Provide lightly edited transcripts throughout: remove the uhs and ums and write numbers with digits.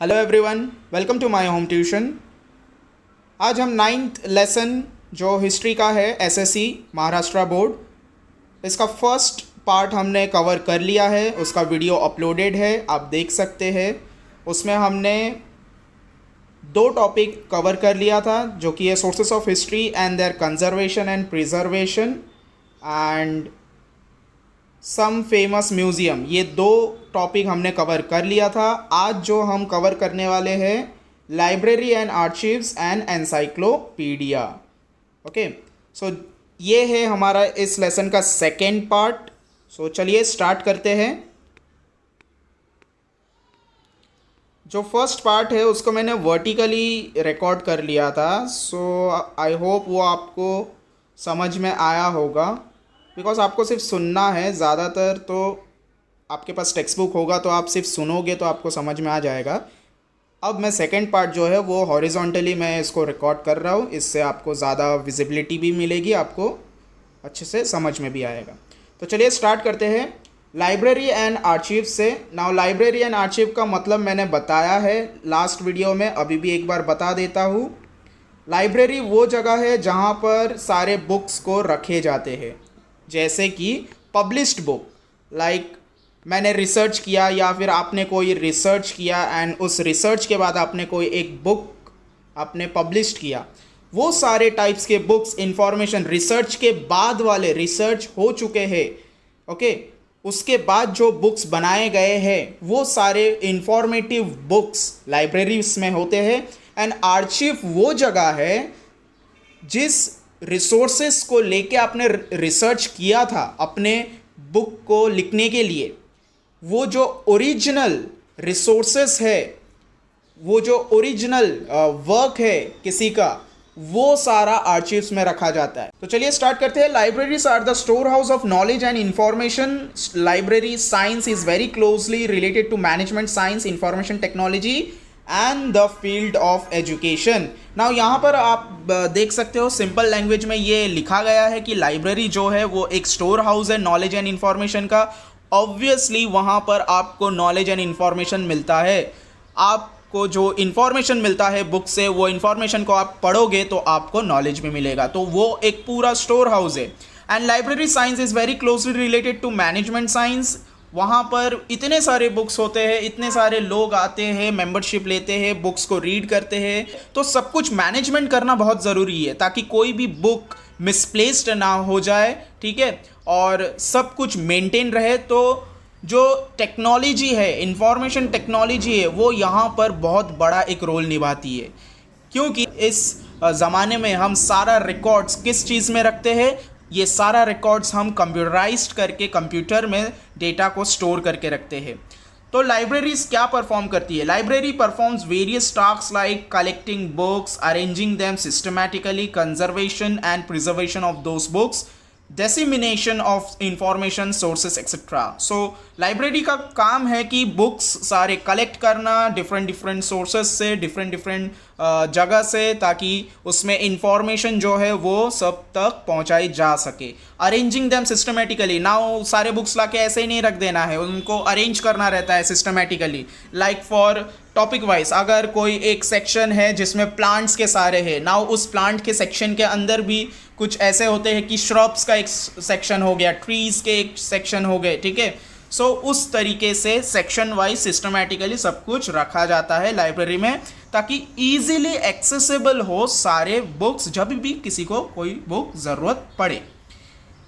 Hello everyone, welcome to my home tuition. आज हम ninth lesson जो हिस्ट्री का है एसएससी महाराष्ट्र बोर्ड, इसका फर्स्ट पार्ट हमने कवर कर लिया है। उसका वीडियो अपलोडेड है, आप देख सकते हैं। उसमें हमने दो टॉपिक कवर कर लिया था, जो कि है sources of history and their conservation and preservation and some famous museum. ये दो टॉपिक हमने कवर कर लिया था। आज जो हम कवर करने वाले हैं library and archives and encyclopedia. Okay, so ये है हमारा इस लेसन का सेकेंड पार्ट। सो चलिए स्टार्ट करते हैं। जो फर्स्ट पार्ट है उसको मैंने वर्टिकली रिकॉर्ड कर लिया था। सो आई होप वो आपको समझ में आया होगा, बिकॉज आपको सिर्फ सुनना है। ज़्यादातर तो आपके पास टेक्स्ट बुक होगा तो आप सिर्फ सुनोगे तो आपको समझ में आ जाएगा। अब मैं सेकंड पार्ट जो है वो हॉरिजॉन्टली मैं इसको रिकॉर्ड कर रहा हूँ। इससे आपको ज़्यादा विजिबिलिटी भी मिलेगी, आपको अच्छे से समझ में भी आएगा। तो चलिए स्टार्ट करते हैं लाइब्रेरी एंड आर्शीव से। नाउ लाइब्रेरी एंड आर्शीव का मतलब मैंने बताया है लास्ट वीडियो में, अभी भी एक बार बता देता हूँ। लाइब्रेरी वो जगह है जहाँ पर सारे बुक्स को रखे जाते हैं, जैसे कि पब्लिश्ड बुक। लाइक मैंने रिसर्च किया या फिर आपने कोई रिसर्च किया एंड उस रिसर्च के बाद आपने कोई एक बुक आपने पब्लिश किया, वो सारे टाइप्स के बुक्स इंफॉर्मेशन रिसर्च के बाद वाले, रिसर्च हो चुके हैं, ओके, उसके बाद जो बुक्स बनाए गए हैं वो सारे इंफॉर्मेटिव बुक्स लाइब्रेरीज में होते हैं। एंड आर्शीव वो जगह है जिस रिसोर्सेस को लेके आपने रिसर्च किया था अपने बुक को लिखने के लिए, वो जो ओरिजिनल रिसोर्सेस है, वो जो ओरिजिनल वर्क है किसी का, वो सारा आर्शीव्स में रखा जाता है। तो चलिए स्टार्ट करते हैं। Libraries are the storehouse of knowledge and information. Library science is very closely related to management science, information technology and the field of education. Now यहाँ पर आप देख सकते हो सिंपल लैंग्वेज में ये लिखा गया है कि लाइब्रेरी जो है वो एक स्टोर हाउस है नॉलेज एंड इंफॉर्मेशन का। ऑब्वियसली वहाँ पर आपको नॉलेज एंड इंफॉर्मेशन मिलता है। आपको जो इंफॉर्मेशन मिलता है बुक से, वो इंफॉर्मेशन को आप पढ़ोगे तो आपको नॉलेज भी मिलेगा। तो वो एक पूरा स्टोर हाउस है। And library science is very closely related to management science. वहाँ पर इतने सारे बुक्स होते हैं, इतने सारे लोग आते हैं, मेंबरशिप लेते हैं, बुक्स को रीड करते हैं, तो सब कुछ मैनेजमेंट करना बहुत ज़रूरी है ताकि कोई भी बुक मिसप्लेस्ड ना हो जाए, ठीक है, और सब कुछ मेंटेन रहे। तो जो टेक्नोलॉजी है, इंफॉर्मेशन टेक्नोलॉजी है, वो यहाँ पर बहुत बड़ा एक रोल निभाती है, क्योंकि इस ज़माने में हम सारा रिकॉर्ड्स किस चीज़ में रखते हैं, ये सारा रिकॉर्ड्स हम कंप्यूटराइज्ड करके कंप्यूटर में डेटा को स्टोर करके रखते हैं। तो लाइब्रेरीज क्या परफॉर्म करती है? Library performs various tasks like collecting books, arranging them systematically, conservation and preservation of those books, dissemination of information sources etcetera. So library का काम है कि बुक्स सारे कलेक्ट करना डिफरेंट डिफरेंट सोर्सेस से, डिफरेंट डिफरेंट जगह से, ताकि उसमें इंफॉर्मेशन जो है वो सब तक पहुंचाई जा सके। अरेंजिंग देम सिस्टमेटिकली, नाउ सारे बुक्स लाके ऐसे ही नहीं रख देना है, उनको अरेंज करना रहता है systematically. Like for topic wise, अगर कोई एक सेक्शन है जिसमें प्लांट्स के सारे हैं, नाउ उस प्लांट के सेक्शन के अंदर भी कुछ ऐसे होते हैं कि श्रब्स का एक सेक्शन हो गया, ट्रीज के एक सेक्शन हो गए, ठीक है। सो उस तरीके से सेक्शन वाइज सिस्टमैटिकली सब कुछ रखा जाता है लाइब्रेरी में, ताकि इजीली एक्सेसिबल हो सारे बुक्स जब भी किसी को कोई बुक ज़रूरत पड़े।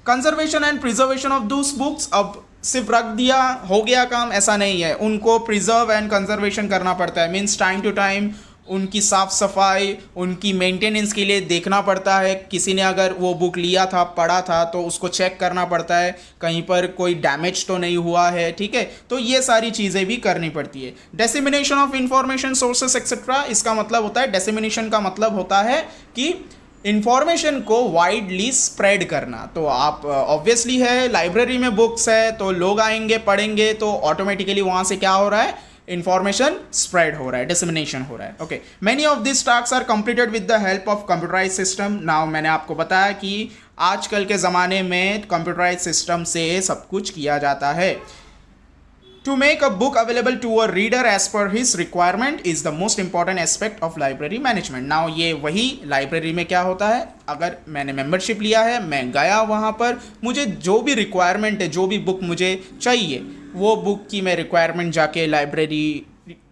Conservation and preservation of those books, अब सिर्फ रख दिया हो गया काम, ऐसा नहीं है, उनको प्रिजर्व एंड कंजर्वेशन करना पड़ता है। मीन्स टाइम टू टाइम उनकी साफ़ सफाई, उनकी मेंटेनेंस के लिए देखना पड़ता है। किसी ने अगर वो बुक लिया था, पढ़ा था, तो उसको चेक करना पड़ता है कहीं पर कोई डैमेज तो नहीं हुआ है, ठीक है। तो ये सारी चीज़ें भी करनी पड़ती है। Dissemination of information sources etcetera, इसका मतलब होता है, डिसेमिनेशन का मतलब होता है कि इंफॉर्मेशन को वाइडली स्प्रेड करना। तो आप ऑब्वियसली है लाइब्रेरी में बुक्स है तो लोग आएंगे, पढ़ेंगे, तो ऑटोमेटिकली वहाँ से क्या हो रहा है, इंफॉर्मेशन स्प्रेड हो रहा है, डिसेमिनेशन हो रहा है। Okay, many of this task are completed with the help of computerise system. Now मैंने आपको बताया कि आजकल के ज़माने में कंप्यूटराइज सिस्टम से सब कुछ किया जाता है। To make a book available to a reader as per his requirement is the most important aspect of library management. Now ये वही लाइब्रेरी में क्या होता है, अगर मैंने मेंबरशिप लिया है, मैं गया वहाँ पर, मुझे जो भी रिक्वायरमेंट है, जो भी बुक मुझे चाहिए, वो बुक की मैं रिक्वायरमेंट जाके लाइब्रेरी,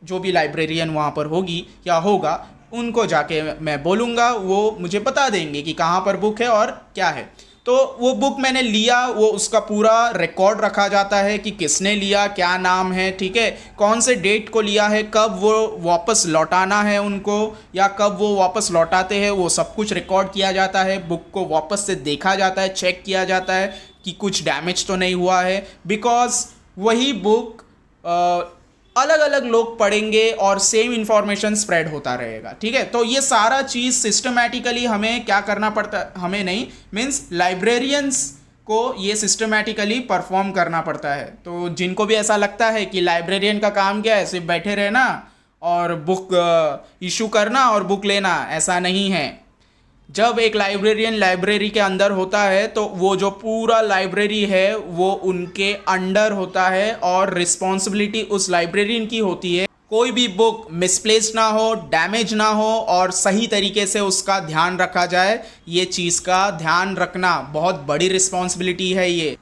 जो भी लाइब्रेरियन वहाँ पर होगी या होगा, उनको जाके मैं बोलूँगा, वो मुझे बता देंगे कि कहाँ पर बुक है और क्या है. तो वो बुक मैंने लिया, वो उसका पूरा रिकॉर्ड रखा जाता है कि किसने लिया, क्या नाम है, ठीक है, कौन से डेट को लिया है, कब वो वापस लौटाना है उनको, या कब वो वापस लौटाते हैं, वो सब कुछ रिकॉर्ड किया जाता है. बुक को वापस से देखा जाता है, चेक किया जाता है कि कुछ डैमेज तो नहीं हुआ है, बिकॉज वही बुक अलग अलग लोग पढ़ेंगे और सेम इंफॉर्मेशन स्प्रेड होता रहेगा. ठीक है, तो ये सारा चीज़ सिस्टमैटिकली हमें क्या करना पड़ता, हमें नहीं, मीन्स लाइब्रेरियंस को ये सिस्टमैटिकली परफॉर्म करना पड़ता है. तो जिनको भी ऐसा लगता है कि लाइब्रेरियन का काम क्या है, सिर्फ बैठे रहना और बुक इशू करना और बुक लेना, ऐसा नहीं है. जब एक लाइब्रेरियन लाइब्रेरी के अंदर होता है तो वो जो पूरा लाइब्रेरी है वो उनके अंडर होता है और रिस्पॉन्सिबिलिटी उस लाइब्रेरियन की होती है. कोई भी बुक मिसप्लेस्ड ना हो, डैमेज ना हो और सही तरीके से उसका ध्यान रखा जाए. ये चीज़ का ध्यान रखना बहुत बड़ी रिस्पॉन्सिबिलिटी है ये.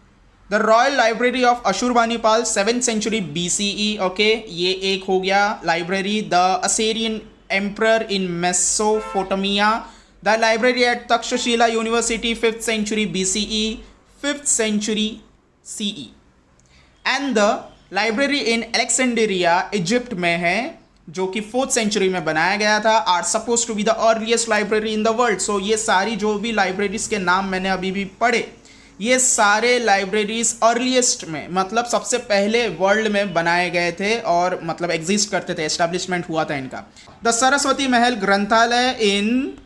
The royal library of Ashurbanipal 7th century BCE. Okay, ये एक हो गया library. The Assyrian emperor in Mesopotamia. The library at Takshashila University 5th century BCE, 5th century CE. And the library in Alexandria, Egypt में है, जो कि 4th century में बनाया गया था. Are supposed to be the earliest library in the world. So ये सारी जो भी libraries के नाम मैंने अभी भी पढ़े, ये सारे लाइब्रेरीज अर्लीस्ट में, मतलब सबसे पहले वर्ल्ड में बनाए गए थे और मतलब एग्जिस्ट करते थे, एस्टेब्लिशमेंट हुआ था इनका. द सरस्वती महल ग्रंथालय इन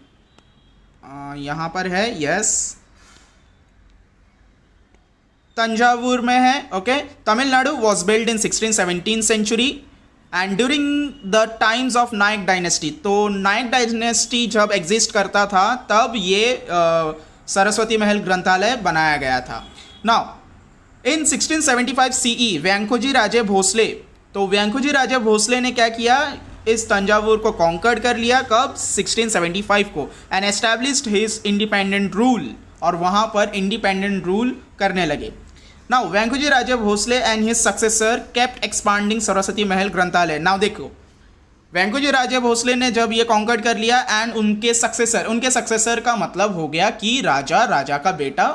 यहाँ पर है, यस, तंजावुर में है. Okay, Tamil Nadu was build in 1617 century and during the times of Nayak dynasty. तो नायक डायनेस्टी जब एग्जिस्ट करता था तब ये सरस्वती महल ग्रंथालय बनाया गया था. Now in 1675 CE Vyankoji Raje Bhosle. तो व्यंकोजी राजे भोसले ने क्या किया, इस तंजावुर को कॉन्कर्ड कर लिया. कब? 1675 को. And established his independent rule, और वहाँ पर इंडिपेंडेंट रूल करने लगे. Now Vyankoji Raje Bhosale and his successor kept expanding Saraswati Mahal Granthalaya. Now देखो, व्यंकोजी राजे भोसले ने जब ये कॉन्कर्ड कर लिया एंड उनके सक्सेसर का मतलब हो गया कि राजा का बेटा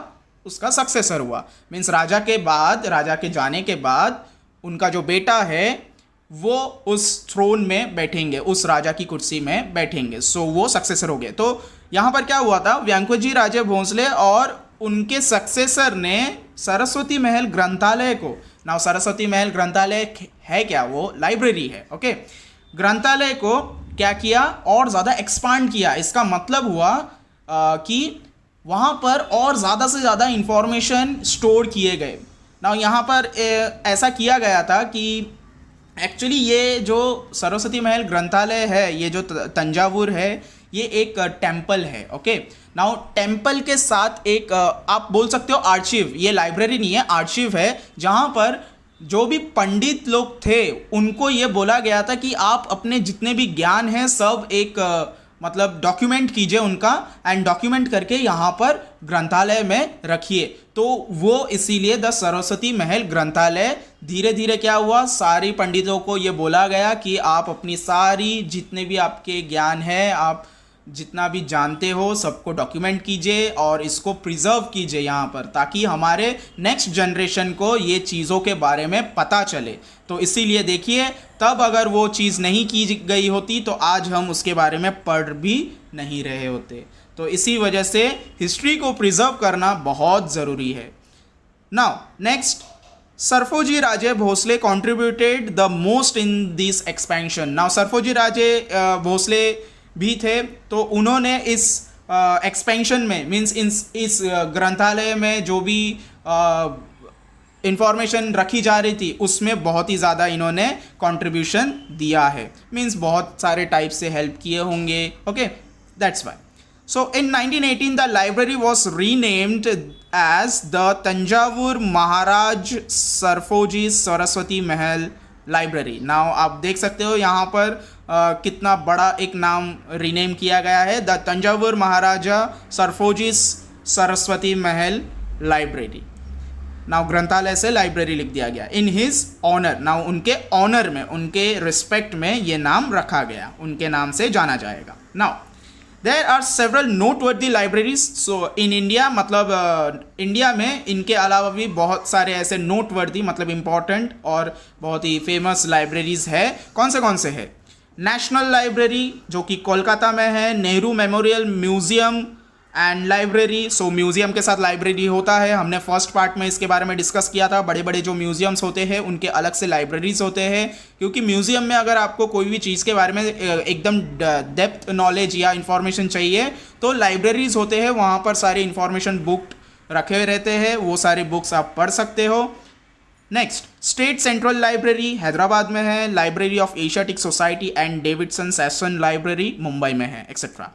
उसका सक्सेसर हुआ. मीन्स राजा के जाने के बाद उनका जो बेटा है वो उस थ्रोन में बैठेंगे, उस राजा की कुर्सी में बैठेंगे. सो वो सक्सेसर हो गए. तो यहाँ पर क्या हुआ था, व्यंकोजी राजे भोसले और उनके सक्सेसर ने सरस्वती महल ग्रंथालय को, नाउ सरस्वती महल ग्रंथालय है क्या, वो लाइब्रेरी है. ओके, ग्रंथालय को क्या किया, और ज़्यादा एक्सपांड किया. इसका मतलब हुआ कि वहाँ पर और ज़्यादा से ज़्यादा इंफॉर्मेशन स्टोर किए गए. नाउ यहाँ पर ऐसा किया गया था कि एक्चुअली ये जो सरस्वती महल ग्रंथालय है, ये जो तंजावुर है, ये एक टेम्पल है. ओके, नाउ टेम्पल के साथ एक आप बोल सकते हो आर्चिव. ये लाइब्रेरी नहीं है, आर्चिव है, जहाँ पर जो भी पंडित लोग थे उनको ये बोला गया था कि आप अपने जितने भी ज्ञान हैं सब एक मतलब डॉक्यूमेंट कीजिए उनका, एंड डॉक्यूमेंट करके यहाँ पर ग्रंथालय में रखिए. तो वो इसीलिए द सरस्वती महल ग्रंथालय. धीरे धीरे क्या हुआ, सारी पंडितों को ये बोला गया कि आप अपनी सारी जितने भी आपके ज्ञान है, आप जितना भी जानते हो सबको डॉक्यूमेंट कीजिए और इसको प्रिजर्व कीजिए यहाँ पर, ताकि हमारे नेक्स्ट जनरेशन को ये चीज़ों के बारे में पता चले. तो इसीलिए देखिए, तब अगर वो चीज़ नहीं की गई होती तो आज हम उसके बारे में पढ़ भी नहीं रहे होते. तो इसी वजह से हिस्ट्री को प्रिजर्व करना बहुत ज़रूरी है. Now next, Serfoji Raje Bhosale contributed the most in this expansion. Now Serfoji Raje Bhosale भी थे, तो उन्होंने इस एक्सपेंशन में, मीन्स इस ग्रंथालय में जो भी इंफॉर्मेशन रखी जा रही थी उसमें बहुत ही ज़्यादा इन्होंने कंट्रीब्यूशन दिया है. मीन्स बहुत सारे टाइप से हेल्प किए होंगे. Okay, that's why. So in 1918 the library was renamed as the Tanjavur Maharaj Sarfoji Saraswati Mahal Library. Now आप देख सकते हो यहाँ पर कितना बड़ा एक नाम रीनेम किया गया है, the Thanjavur Maharaja Serfoji Saraswati Mahal library. Now ग्रंथालय से लाइब्रेरी लिख दिया गया. इन हिज ऑनर, नाउ उनके ऑनर में, उनके रिस्पेक्ट में ये नाम रखा गया, उनके नाम से जाना जाएगा. Now there are several noteworthy libraries. So in India, मतलब इंडिया में इनके अलावा भी बहुत सारे ऐसे नोटवर्दी, मतलब इम्पॉर्टेंट और बहुत ही फेमस लाइब्रेरीज है. कौन से है? नेशनल लाइब्रेरी जो कि कोलकाता में है, Nehru memorial museum and library. So museum के साथ लाइब्रेरी होता है. हमने फर्स्ट पार्ट में इसके बारे में डिस्कस किया था. बड़े बड़े जो म्यूजियम्स होते हैं उनके अलग से लाइब्रेरीज होते हैं, क्योंकि म्यूजियम में अगर आपको कोई भी चीज़ के बारे में एकदम डेप्थ नॉलेज या इंफॉर्मेशन चाहिए तो लाइब्रेरीज होते हैं, वहाँ पर सारी इंफॉर्मेशन बुक रखे रहते हैं, वो सारे बुक्स आप पढ़ सकते हो. Next, state central library Hyderabad में है. Library of Asiatic Society and Davidson Sassoon library Mumbai में है, एक्सेट्रा.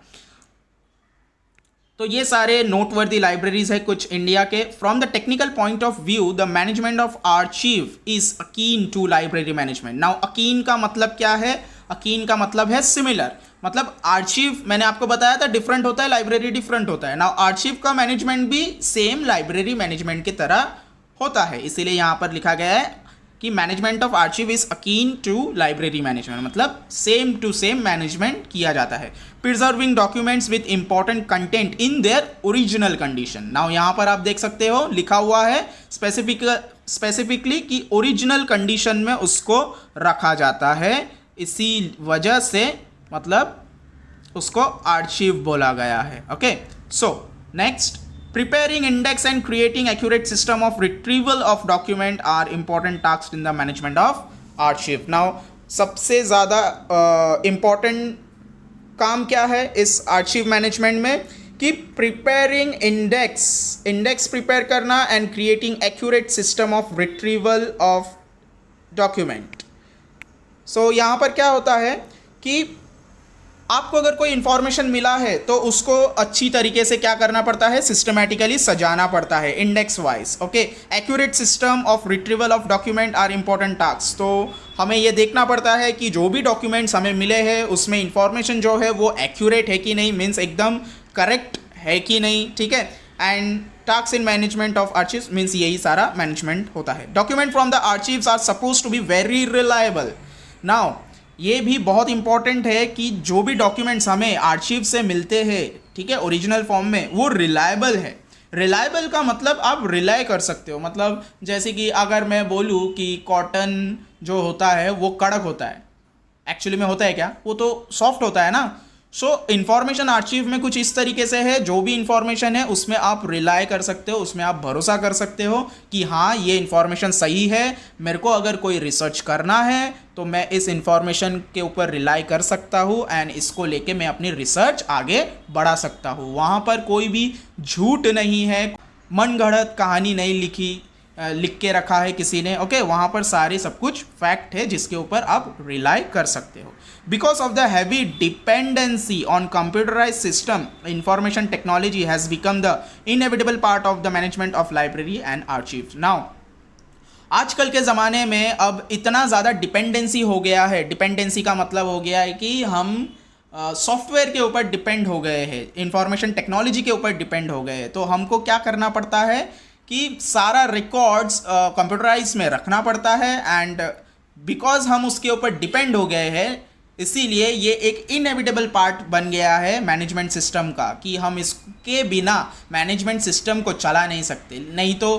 तो ये सारे नोटवर्दी लाइब्रेरीज है कुछ इंडिया के. From the technical point of view the management of archive is akin to library management. Now akin का मतलब क्या है? अकीन का मतलब है सिमिलर. मतलब आर्चीव मैंने आपको बताया था डिफरेंट होता है, लाइब्रेरी डिफरेंट होता है. नाउ आर्चीव का मैनेजमेंट भी सेम लाइब्रेरी मैनेजमेंट की तरह होता है, इसीलिए यहाँ पर लिखा गया है कि management of archive is akin to library management, मतलब सेम टू सेम मैनेजमेंट किया जाता है. Preserving documents with important content in their original condition. Now यहाँ पर आप देख सकते हो लिखा हुआ है स्पेसिफिकली कि ओरिजिनल कंडीशन में उसको रखा जाता है, इसी वजह से मतलब उसको आर्चीव बोला गया है. Okay, so next, preparing index and creating accurate system of retrieval of document are important tasks in the management of archive. Now सबसे ज़्यादा important काम क्या है इस archive management में कि preparing index prepare करना and creating accurate system of retrieval of document. So यहाँ पर क्या होता है कि आपको अगर कोई इन्फॉर्मेशन मिला है तो उसको अच्छी तरीके से क्या करना पड़ता है? सिस्टमैटिकली सजाना पड़ता है index wise. Okay, accurate system of retrieval of document are important task. तो हमें ये देखना पड़ता है कि जो भी डॉक्यूमेंट्स हमें मिले हैं उसमें इंफॉर्मेशन जो है वो एक्यूरेट है कि नहीं, मीन्स एकदम करेक्ट है कि नहीं. ठीक है. And task in management of archives means यही सारा मैनेजमेंट होता है. Document from the archives are suppose to be very reliable. Now ये भी बहुत इंपॉर्टेंट है कि जो भी डॉक्यूमेंट्स हमें आर्चीव से मिलते हैं, ठीक है, ओरिजिनल फॉर्म में, वो रिलायबल है. रिलायबल का मतलब आप रिलाय कर सकते हो. मतलब जैसे कि अगर मैं बोलूँ कि कॉटन जो होता है वो कड़क होता है, एक्चुअली में होता है क्या? वो तो सॉफ्ट होता है ना. सो इन्फॉर्मेशन आर्चीव में कुछ इस तरीके से है, जो भी इंफॉर्मेशन है उसमें आप रिलाय कर सकते हो, उसमें आप भरोसा कर सकते हो कि हाँ ये इन्फॉर्मेशन सही है. मेरे को अगर कोई रिसर्च करना है तो मैं इस इंफॉर्मेशन के ऊपर रिलाई कर सकता हूँ एंड इसको लेके मैं अपनी रिसर्च आगे बढ़ा सकता हूँ. वहाँ पर कोई भी झूठ नहीं है, मनगढ़ंत कहानी नहीं लिख के रखा है किसी ने. ओके, वहाँ पर सारे सब कुछ फैक्ट है जिसके ऊपर आप रिलाई कर सकते हो. Because of the heavy dependency on computerise system, information technology has become the inevitable part of the management of library and archive. Now आजकल के ज़माने में अब इतना ज़्यादा डिपेंडेंसी हो गया है. डिपेंडेंसी का मतलब हो गया है कि हम सॉफ्टवेयर के ऊपर डिपेंड हो गए हैं, इंफॉर्मेशन टेक्नोलॉजी के ऊपर डिपेंड हो गए हैं. तो हमको क्या करना पड़ता है कि सारा रिकॉर्ड्स कंप्यूटराइज में रखना पड़ता है. एंड बिकॉज हम उसके ऊपर डिपेंड हो गए हैं, इसीलिए ये एक इनएविटेबल पार्ट बन गया है मैनेजमेंट सिस्टम का कि हम इसके बिना मैनेजमेंट सिस्टम को चला नहीं सकते. नहीं तो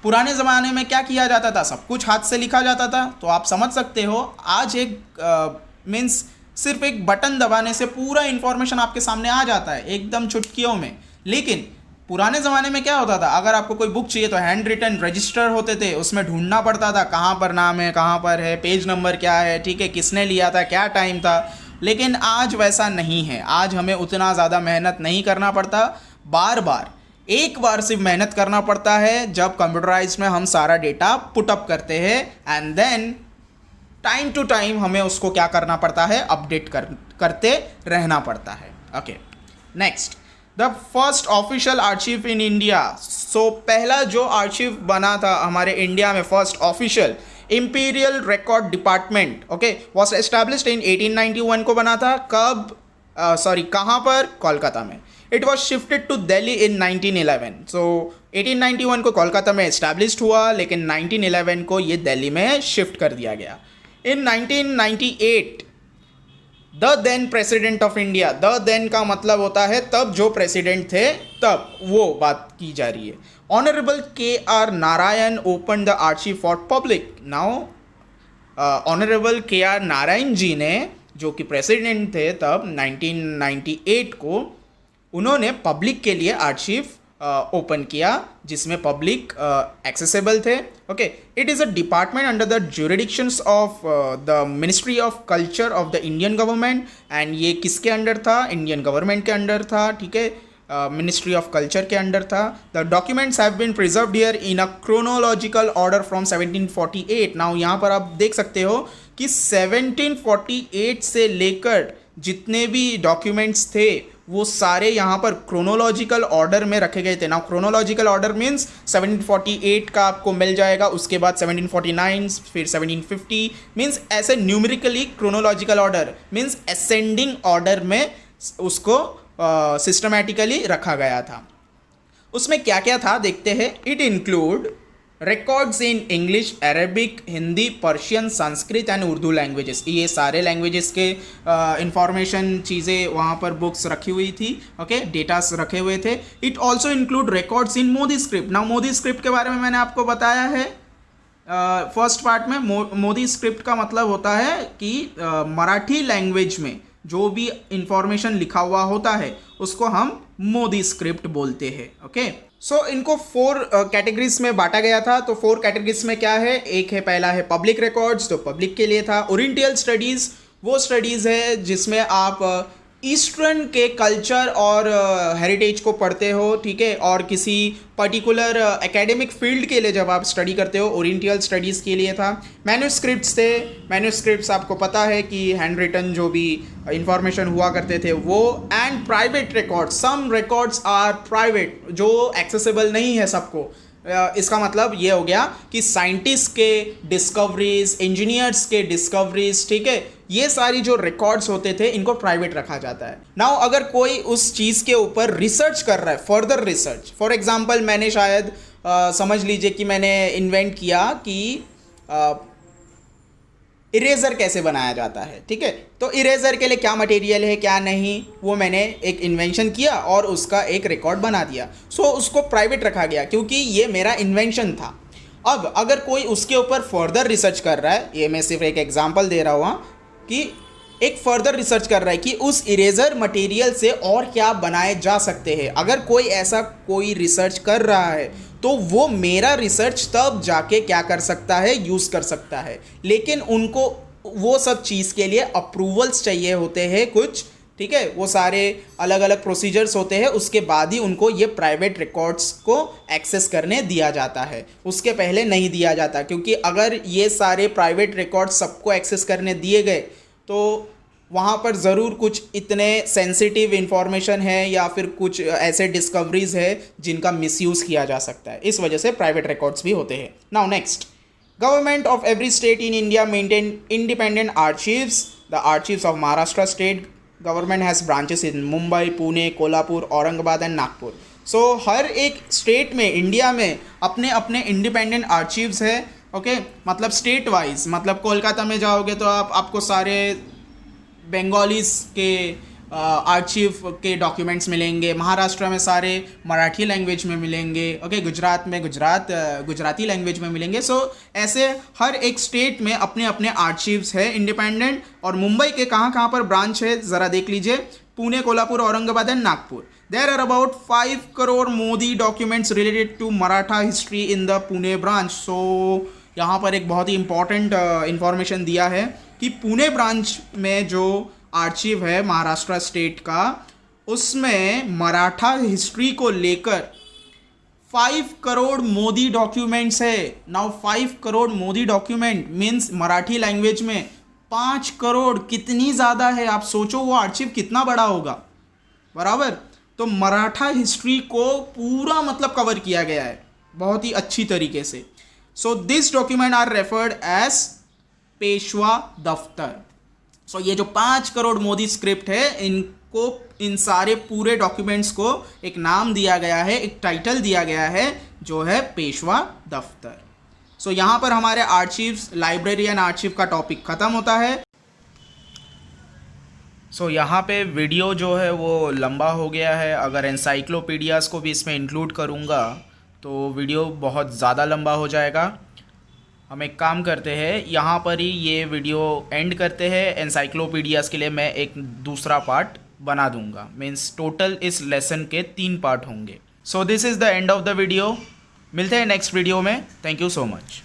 पुराने ज़माने में क्या किया जाता था? सब कुछ हाथ से लिखा जाता था. तो आप समझ सकते हो आज एक मीन्स सिर्फ एक बटन दबाने से पूरा इन्फॉर्मेशन आपके सामने आ जाता है एकदम चुटकियों में. लेकिन पुराने ज़माने में क्या होता था? अगर आपको कोई बुक चाहिए तो हैंड रिटन रजिस्टर होते थे, उसमें ढूंढना पड़ता था कहाँ पर नाम है, कहाँ पर है, पेज नंबर क्या है, ठीक है, किसने लिया था, क्या टाइम था. लेकिन आज वैसा नहीं है. आज हमें उतना ज़्यादा मेहनत नहीं करना पड़ता. एक बार सिर्फ मेहनत करना पड़ता है जब कंप्यूटराइज में हम सारा डेटा पुटअप करते हैं and then time to time हमें उसको क्या करना पड़ता है? अपडेट करते रहना पड़ता है. Okay, next, the first official archive in India. So पहला जो आर्chiव बना था हमारे इंडिया में, first official imperial record department, okay, was established in 1891 को बना था. कब, कहाँ पर? कोलकाता में. It was shifted to Delhi in 1911. So 1891 को कोलकाता में एस्टैब्लिश्ड हुआ, लेकिन 1911 को ये दिल्ली में शिफ्ट कर दिया गया. In 1998 the then president of India, the then का मतलब होता है तब जो प्रेसिडेंट थे तब, वो बात की जा रही है. Honourable KR Narayan open the archive for public. Now honourable KR Narayan ji ने, जो कि प्रेसिडेंट थे तब 1998 को, उन्होंने पब्लिक के लिए आर्chive ओपन किया, जिसमें पब्लिक एक्सेसिबल थे. Okay, it is a department under the jurisdictions of the ministry of culture of the Indian government. And ये किसके अंडर था? इंडियन गवर्नमेंट के अंडर था. ठीक है, मिनिस्ट्री ऑफ कल्चर के अंडर था. The documents have been preserved here in a chronological order from 1748. Now यहाँ पर आप देख सकते हो कि 1748 से लेकर जितने भी डॉक्यूमेंट्स थे वो सारे यहाँ पर क्रोनोलॉजिकल ऑर्डर में रखे गए थे. नाउ क्रोनोलॉजिकल ऑर्डर मीन्स 1748 का आपको मिल जाएगा, उसके बाद 1749, फिर 1750, मीन्स ऐसे numerically chronological order means ascending order में उसको सिस्टमैटिकली रखा गया था. उसमें क्या क्या था देखते हैं. It include records in English, Arabic, Hindi, Persian, Sanskrit and Urdu languages. ये सारे लैंग्वेजेस के इंफॉर्मेशन चीज़ें वहाँ पर बुक्स रखी हुई थी. ओके, डेटास रखे हुए थे. It also include records in Modi script. Now Modi script के बारे में मैंने आपको बताया है फर्स्ट पार्ट में. मोदी स्क्रिप्ट का मतलब होता है कि मराठी लैंग्वेज में जो भी इंफॉर्मेशन लिखा हुआ होता है उसको हम मोदी स्क्रिप्ट बोलते हैं. ओके, सो इनको 4 कैटेगरीज में बांटा गया था. तो 4 कैटेगरीज में क्या है? एक है, पहला है पब्लिक रिकॉर्ड्स, तो पब्लिक के लिए था. ओरिएंटल स्टडीज़, वो स्टडीज़ है जिसमें आप ईस्टर्न के कल्चर और हेरिटेज को पढ़ते हो. ठीक है, और किसी पर्टिकुलर एकेडमिक फील्ड के लिए जब आप स्टडी करते हो, ओरिएंटल स्टडीज़ के लिए था. मैन्यूस्क्रिप्ट्स थे. मैन्यूस्क्रिप्ट्स आपको पता है कि हैंड रिटन जो भी इंफॉर्मेशन हुआ करते थे वो. And private records, some records are private, जो एक्सेसिबल नहीं है सबको. इसका मतलब ये हो गया कि साइंटिस्ट के डिस्कवरीज, इंजीनियर्स के डिस्कवरीज, ठीक है, ये सारी जो रिकॉर्ड्स होते थे इनको प्राइवेट रखा जाता है. नाउ अगर कोई उस चीज़ के ऊपर रिसर्च कर रहा है, फर्दर रिसर्च, फॉर एग्जांपल मैंने शायद समझ लीजिए कि मैंने इन्वेंट किया कि इरेज़र कैसे बनाया जाता है. ठीक है, तो इरेज़र के लिए क्या मटेरियल है, क्या नहीं, वो मैंने एक इन्वेंशन किया और उसका एक रिकॉर्ड बना दिया. सो उसको प्राइवेट रखा गया क्योंकि ये मेरा इन्वेंशन था. अब अगर कोई उसके ऊपर फर्दर रिसर्च कर रहा है, ये मैं सिर्फ एक एग्जांपल दे रहा हूँ कि एक फर्दर रिसर्च कर रहा है कि उस इरेज़र मटेरियल से और क्या बनाए जा सकते हैं. अगर कोई ऐसा कोई रिसर्च कर रहा है तो वो मेरा रिसर्च तब जाके क्या कर सकता है, यूज़ कर सकता है. लेकिन उनको वो सब चीज़ के लिए अप्रूवल्स चाहिए होते हैं कुछ. ठीक है, वो सारे अलग अलग प्रोसीजर्स होते हैं, उसके बाद ही उनको ये प्राइवेट रिकॉर्ड्स को एक्सेस करने दिया जाता है. उसके पहले नहीं दिया जाता, क्योंकि अगर ये सारे प्राइवेट रिकॉर्ड्स सबको एक्सेस करने दिए गए तो वहाँ पर ज़रूर कुछ इतने सेंसिटिव इंफॉर्मेशन है या फिर कुछ ऐसे डिस्कवरीज है जिनका मिसयूज़ किया जा सकता है. इस वजह से प्राइवेट रिकॉर्ड्स भी होते हैं. Now next, government of every state in India maintain independent archives. The archives of Maharashtra state government has branches in Mumbai, Pune, Kolhapur, Aurangabad and Nagpur. So हर एक स्टेट में इंडिया में अपने अपने इंडिपेंडेंट आर्शीव्स है. ओके, मतलब स्टेट वाइज, मतलब कोलकाता में जाओगे तो आपको सारे बंगालीज के आर्शीव के डॉक्यूमेंट्स मिलेंगे. महाराष्ट्र में सारे मराठी लैंग्वेज में मिलेंगे. ओके, गुजरात में गुजराती लैंग्वेज में मिलेंगे. सो ऐसे हर एक स्टेट में अपने अपने आर्शीव्स है इंडिपेंडेंट. और मुंबई के कहाँ कहाँ पर ब्रांच है ज़रा देख लीजिए. Pune, Kolhapur, Aurangabad and Nagpur. There are about 5 crore Modi documents related to Maratha history in the Pune branch. So यहाँ पर एक बहुत ही इंपॉर्टेंट इंफॉर्मेशन दिया है कि पुणे ब्रांच में जो आर्शीव है महाराष्ट्र स्टेट का, उसमें मराठा हिस्ट्री को लेकर 5 करोड़ मोदी डॉक्यूमेंट्स है. Now 5 crore Modi document means Marathi language में 5 करोड़ कितनी ज़्यादा है. आप सोचो वो आर्शीव कितना बड़ा होगा, बराबर. तो मराठा हिस्ट्री को पूरा मतलब कवर किया गया है बहुत ही अच्छी तरीके से. So this document are referred as Peshwa Daftar. So ये जो 5 करोड़ मोदी स्क्रिप्ट है, इनको, इन सारे पूरे डॉक्यूमेंट्स को एक नाम दिया गया है, एक टाइटल दिया गया है जो है पेशवा दफ्तर. सो यहाँ पर हमारे आर्चीव्स, लाइब्रेरी एंड आर्चीव का टॉपिक ख़त्म होता है. सो यहाँ पे वीडियो जो है वो लंबा हो गया है. अगर एनसाइक्लोपीडियाज़ को भी इसमें इंक्लूड करूँगा तो वीडियो बहुत ज़्यादा लंबा हो जाएगा. हम एक काम करते हैं, यहाँ पर ही ये वीडियो एंड करते हैं. एनसाइक्लोपीडियाज़ के लिए मैं एक दूसरा पार्ट बना दूंगा. मीन्स टोटल इस लेसन के 3 पार्ट होंगे. So this is the end of the video. मिलते हैं नेक्स्ट वीडियो में. Thank you so much.